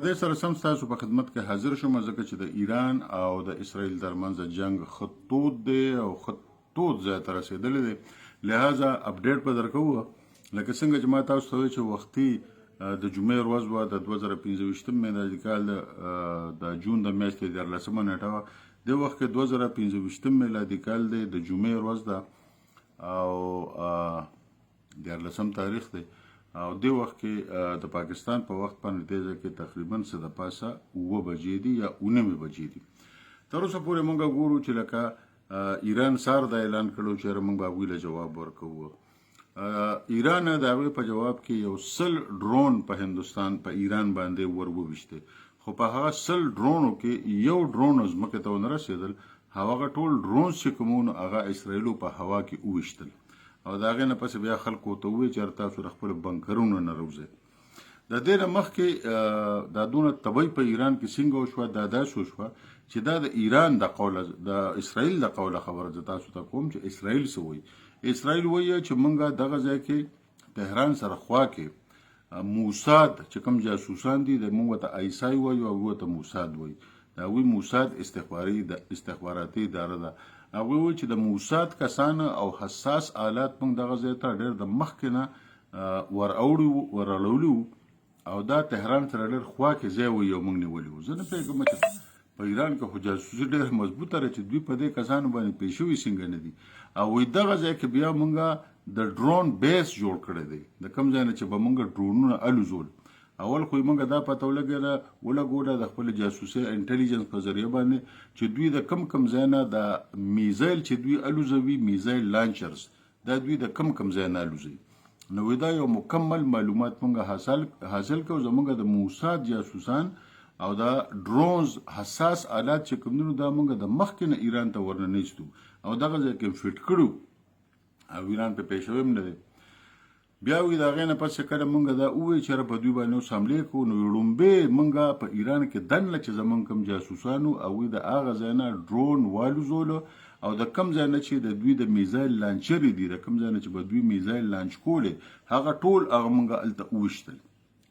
دې سره سم ستاسو په خدمت کې حاضر شوم ځکه چې د ایران او د اسرائیل ترمنځ جنگ خطوط دی او خطوط ځای ته رسېدلی دی. لہذا اپډیټ به درکوو لکه څنګه چې ما تاسو ته وویل چې وختي د جمعې ورځ وه د 2015 میلادي کال د جون د میاشتې 14 نیټه وه. دې وخت کې 2015 میلادي کال دی، د جمعې ورځ ده او 14 تاریخ دی او دې وخت کې د پاکستان په وخت باندې دې ځای کې تقریبا څه د پاسه 9 بجې دي یا 9 بجې دي. تر اوسه پورې موږ ګورو چې لکه ایران سار دا اعلان کړو چې موږ به هغوی له جواب ورکوو. ایران د هغوی په جواب کې یو 100 ډرون په هندوستان په ایران باندې ور وویشته، خو په هغه 100 ډرونو کې یو ډرون ځمکې ته ونه رسېدل. هغه ټول ډرونز چې کوم هغه اسرائیلو په هوا کې وویشتل او د هغې نه پس بیا خلکو ته ووایي چې تاسو د خپلو بنکرونو نه روځئ. د دې نه مخکې دا دونه تبۍ په ایران کې څنګه وشوه، دا داسې وشوه چې دا د ایران د قوله د اسرائیل د قوله خبره زه تاسو ته کوم چې اسرائیل څه وایي. اسرائیل وایي چې موږ دغه ځای کې تهران سره خوا کې موساد چې کوم جاسوسان دي د موږ ته آیسای وایي او هغوی ته موساد وایي. د هغوی موساد استخباراتي اداره ده. هغوی وایي چې د موساد کسان او حساس آلات موږ دغه ځای ته ډېر د مخکې نه ورړولي او دا تهران سره ډېر خوا کې ځای وایي او موږ نیولي وو. زه نه پوهېږم چې په ایران کې خو جاسوسي ډېره مضبوطه ده چې دوی په دې کسانو باندې پوه شوي څنګه نه دي. او وایي دغه ځای کې بیا موږ د ډرون بیس جوړ کړی دی، د کوم ځای نه چې به موږ ډرونونه الوزول. اول خو موږ دا پته ولګوله د خپل جاسوسي انټیلیجنس په ذریعه باندې چې دوی د کم ځای نه د میزایل چې دوی الوزوي، میزایل لانچرز، دا دوی د کم ځای نه الوزوي. نو دا یو مکمل معلومات موږ حاصل کوو. زموږ د موساد جاسوسان او دا ډرونز حساس آلات چې کوم دا موږ د مخکې نه ایران ته ورننیستو او دغه ځای کې فټ کړو او ایران په پیښوي هم نه دی. بیا وایي د هغې نه پس چې کله موږ دا ووایي چې په دوی باندې اوس حملې کوو، نو لومبې موږ په ایران کې دننه چې زموږ کوم جاسوسانو هغوی د هغه ځای نه ډرون والوزولو او د کوم ځای نه چې د دوی د میزایل لانچرې دي، د کوم ځای نه چې به دوی میزایل لانچ کولې، هغه ټول هغه موږ هلته وویشتل.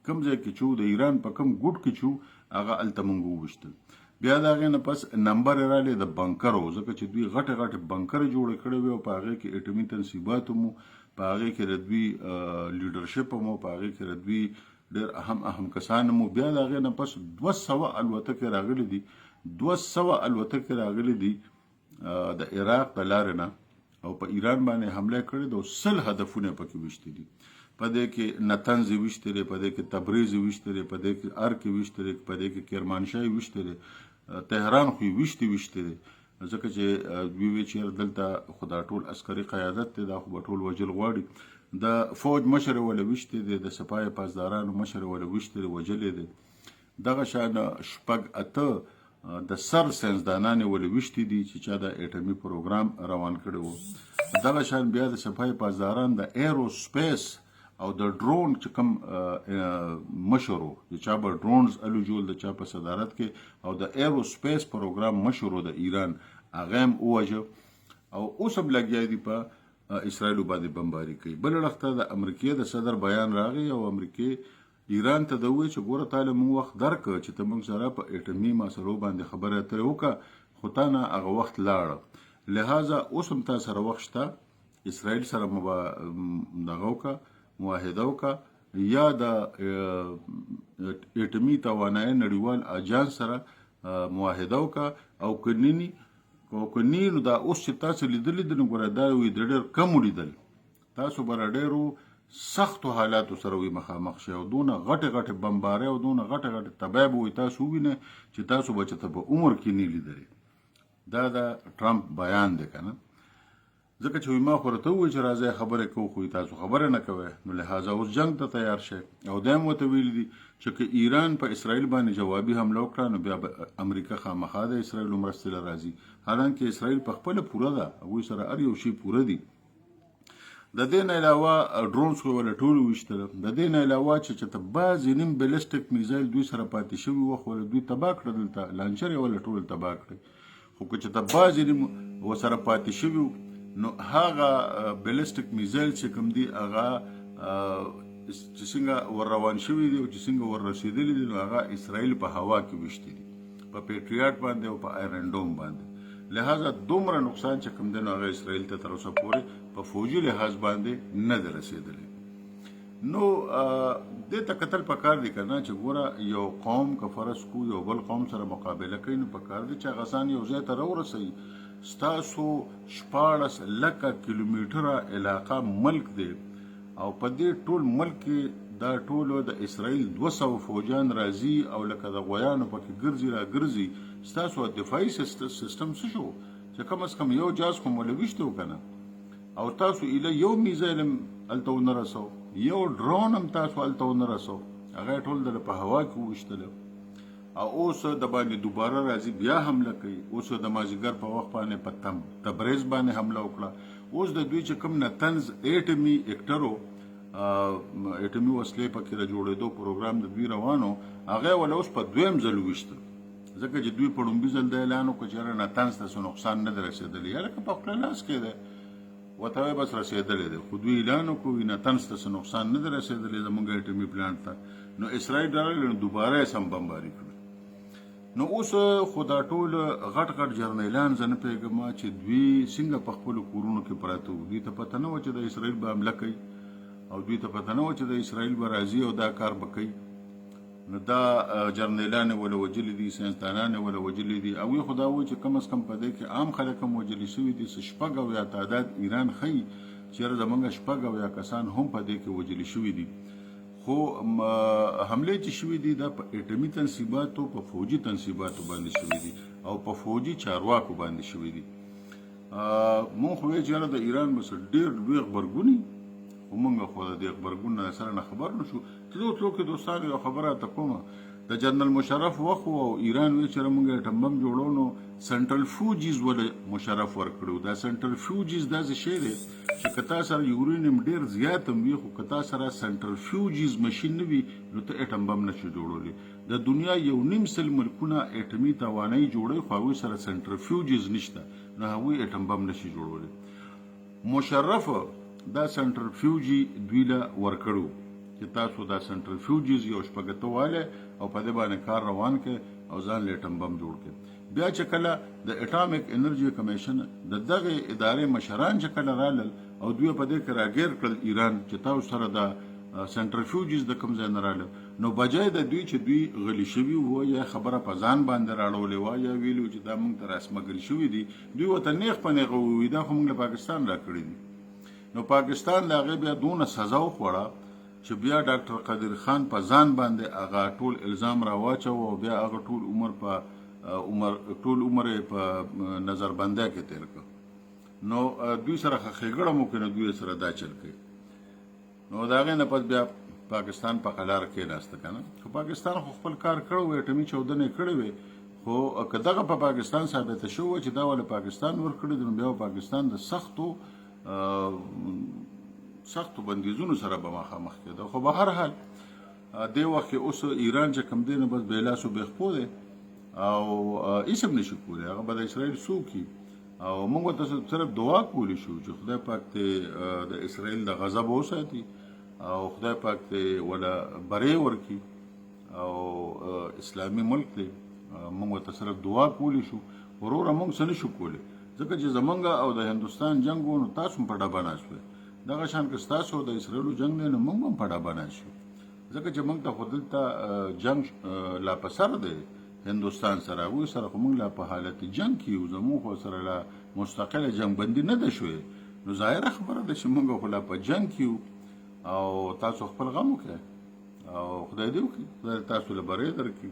کوم ځای کې چې د ایران په کوم ګوټ کې چې هغه هلته موږ وویشتل. بیا د هغې نه پس نمبر یې رالی د بنکرو، ځکه چې دوی غټې بنکرې جوړې کړې وې او په هغې کې اټومي تنصیبات هم وو، په هغې کې د دوی لیډرشپ هم وو، په هغې کې د دوی ډېر اهم کسان هم وو. بیا د هغې نه پس 200 الوتکې راغلي دي، 200 الوتکې راغلي دي د عراق د لارې نه او په ایران باندې حمله کړې ده او 100 هدفونه پکې ویشتي دي. په دې کې نتنز ویشتې دی، په دې کې تبریز ویشتې دی، په دې کې ارک ویشتې دی، په دې کې کرمانشاه ویشتې دی، تهران خو ویشتې دی، ځکه چې دوی وی چې دلته خو دا ټول عسکري قیادت دی، دا خو به ټول وجل غواړي. د فوج مشر ولا ویشتې دی، د سپاه پاسدارانو مشر ولا ویشتې دی، وجلې دی. دغه شان شپږ اته د سر ساینسدانان ولا ویشتې دي چې چا د اټومي پروګرام روان کړی وو. دغه شان بیا د سپاه پاسداران د ایروسپیس او د ډرون چې کوم مشر وو، د چا به ډرونز الوجول د چا په صدارت کې، او د ایروسپیس پروګرام مشر وو د ایران، هغه هم ووژه او اوس هم لګیا دي په اسرائیلو باندې بمباري کوي. بل اړخ ته د امریکې د صدر بیان راغی او امریکې ایران ته د ووایي چې ګوره تاله موږ وخت درکړه چې ته موږ سره په اټومي مسلو باندې خبرې اترې وکړه، خو تا نه هغه وخت لاړه. لہذا اوس هم تا سره وخت شته، اسرائیل سره دغه وکړه، معاهده وکړه، یا د اټومي توانایي نړیوال اجانس سره معاهده وکړه او که نه نو دا اوس چې تاسو لیدلي دي نو ګوره دا وي د ډېر کم ولیدل، تاسو به له ډېرو سختو حالاتو سره وي مخامخ شئ او دونه غټې بمبارۍ او دونه غټې تباهۍ به وي تاسو ووینئ چې تاسو به چېرته په عمر کې نه لیدلې. دا د ټرمپ بیان دی که نه، ځکه چې ما خو ورته ووایي چې راځئ خبرې کوو، خو تاسو خبرې نه کوئ، نو لہذا اوس جنګ ته تیار شئ. او دا هم ورته ویلي دي چې که ایران په اسرائیل باندې جوابي حمله وکړه نو بیا به امریکا خامخا د اسرائیلو مرستې له راځي، حالانکه اسرائیل په خپله پوره ده، هغوی سره هر یو شي پوره دي. د دې نه علاوه ډرونز خو وله ټول ویشتله، د دې نه علاوه چې بعضې نیم بیلسټک میزایل دوی سره پاتې شوي وخت وله دوی تباه کړه، دلته لانچر یې وله ټول تباه کړی، خو که چې بعضې نیم ورسره پاتې شوي نو هغه بیلسټک میزایل چې کوم دي هغه چې څنګه ور روان شوي دي او چې څنګه ور رسېدلي دي نو هغه اسرائیل په هوا کې وشتي دي په پیټریاټ باندې او په آیرن ډوم باندې لہذا دومره نقصان چې کوم دی نو هغه اسرائیل ته تر اوسه پورې په فوجي لحاظ باندې نه دی رسېدلی نو دې ته کتل پکار دي که نه چې ګوره یو قوم که فرض کو یو بل قوم سره مقابله کوي نو پکار دي چې هغه ځان یو ځای ته راورسوي ستاسو 14 لکه کیلومتره علاقه ملک دی او په دې ټول ملک کې دا ټول د اسرائیل 200 فوجان راځي او لکه د غویانو پکې ګرځي را ګرځي ستاسو دفاعي سیستم څه شو چې کم از کم یو جاز خو مولويشته وکنه او تاسو اله یو میزایل الته ونه رسو یو ډرون هم تاسو الته ونه رسو هغه ټول د په هوا کې وشتل او اوس د باندې دوباره راځي بیا حمله کوي اوس د مازیګر په وخت باندې په تبریز باندې حمله وکړه اوس د دوی چې کوم نتنز اټمی اکټرو اټمی وسلې پکې د جوړېدو پروګرام د دوی روانو هغه ول اوس په دویم ځل وشته ځکه چې دوی په لومبي ځل د اعلان وکړ چې نتنز ته نقصان نه رسېدلی هغه په خپل لاس کې ده وته بس رسېدلی دی خو دوی اعلان وکړ نتنز ته نقصان نه رسېدلی زموږ اټمی پلانټ ته نو اسرائیل ډارل دوباره سم بمباري کړ نو اوس خدا ټول غټ غټ جرنیلان زنه پیغام چې دوی څنګه په خپل کورونو کې پراته دي ته پته نه و چې د اسرائیل به حمله کوي او دوی ته پته نه و چې د اسرائیل به راځي او دا کار وکړي نو دا جرنیلان ولا وجلي دي ساينسدانان ولا وجلي دي او خدا و چې کم از کم په دې کې عام خلک هم وجلي شوي دي شپږ او یا تعداد ایران خي چې زمونږ شپږ او یا کسان هم په دې کې وجلي شوي دي خو حمله چې شوي دي دا په اټمی تنصیباتو په فوجي تنصیباتو باندې شوي دي او په فوجي چارواکو باندې شوي دي مونږ خو چې د ایران بس ډېر لوی خبرګونی خو مونږ خو د دې خبرګون سره نه خبر نشو تلو کې دوستانو یو خبره ته کومه د جنرال مشرف وخو او ایران وی چې موږ اټم بم جوړو نو سنټرل فوجز ول مشرف ورکړو دا سنټرل فوجز دا څه شی دی چې کتا سره یورینیم ډیر زیات هم وي خو کتا سره سنټرل فوجز ماشين نه وي نو ته اټم بم نشي جوړولې د دنیا یو نیم سل ملکونه اټمی توانایي جوړي خو هغه سره سنټرل فوجز نشته نو هغه اټم بم نشي جوړولې مشرف دا سنټرل فوجي دویله ورکړو چې تاسو دا سنټرل فوجز یو شپږتواله او په دې باندې کار روان کې او ځان لیټم بم جوړ کې بیا چې کله د اټامیک انرژي کمیشن د دغه ادارې مشران چې کله رالل او دوی په دې کې راګیر کړل ایران چې تاسو سره د سنټرل فوجز د کوم ځای نه رالل نو بجای د دوی چې دوی غلی شوي وو یا خبره په ځان باندې راړولې وای یا ویلو چې دا موږ تر اسمګل شوي دي دوی وته نیغ په نیغه وي دا خو موږ له پاکستان راکړي دي نو پاکستان لا غي بیا دونه سزا وخوړه چې بیا ډاکټر قادر خان په ځان باندې هغه ټول الزام را واچو او بیا هغه ټول عمر په نظر بنده کې تیر کړ نو دوی سره خېګړه مو کنه دوی سره دا چل کوي نو دا غي نه پد بیا پاکستان په قلار کې ناشته کنه خو پاکستان خپل کار کړو اټمی 14 نه کړی وي خو کداغه په پاکستان ثابت شو چې دا ول پاکستان ور کړی نو بیا پاکستان د سختو بندیزونو سره به مخامخ کېده خو به هر حال دی وخت اوس ایران چې کم دی نه بس بیلاسو بخپو دی او اسم نشي کولی هغه به د اسرائیل سوکي او موږ ته صرف دعا کولی شو چې خدای پاک ته د اسرائیل د غضب وساتي او خدای پاک ته ولا بری ورکی او اسلامي ملک دی موږ ته صرف دعا کولی شو ورور موږ څه نشو کولی ځکه چې زمونږ او د هندستان جنگ ونه تاسو په ډبه ناشوي دغه شان که تاسو د اسرائیل جنگ نه موږ هم په ډبه ناشو ځکه چې موږ ته خودلته جنگ لا پسر دی هندستان سره وو سره موږ لا په حالت جنگ کې یو زموږ سره لا مستقله جنگ بندي نه ده شوې نو ظاهره خبره ده چې موږ خو لا په جنگ کې او تاسو خپل غم وکړئ او خدای دې وکړي تاسو له بری درکړي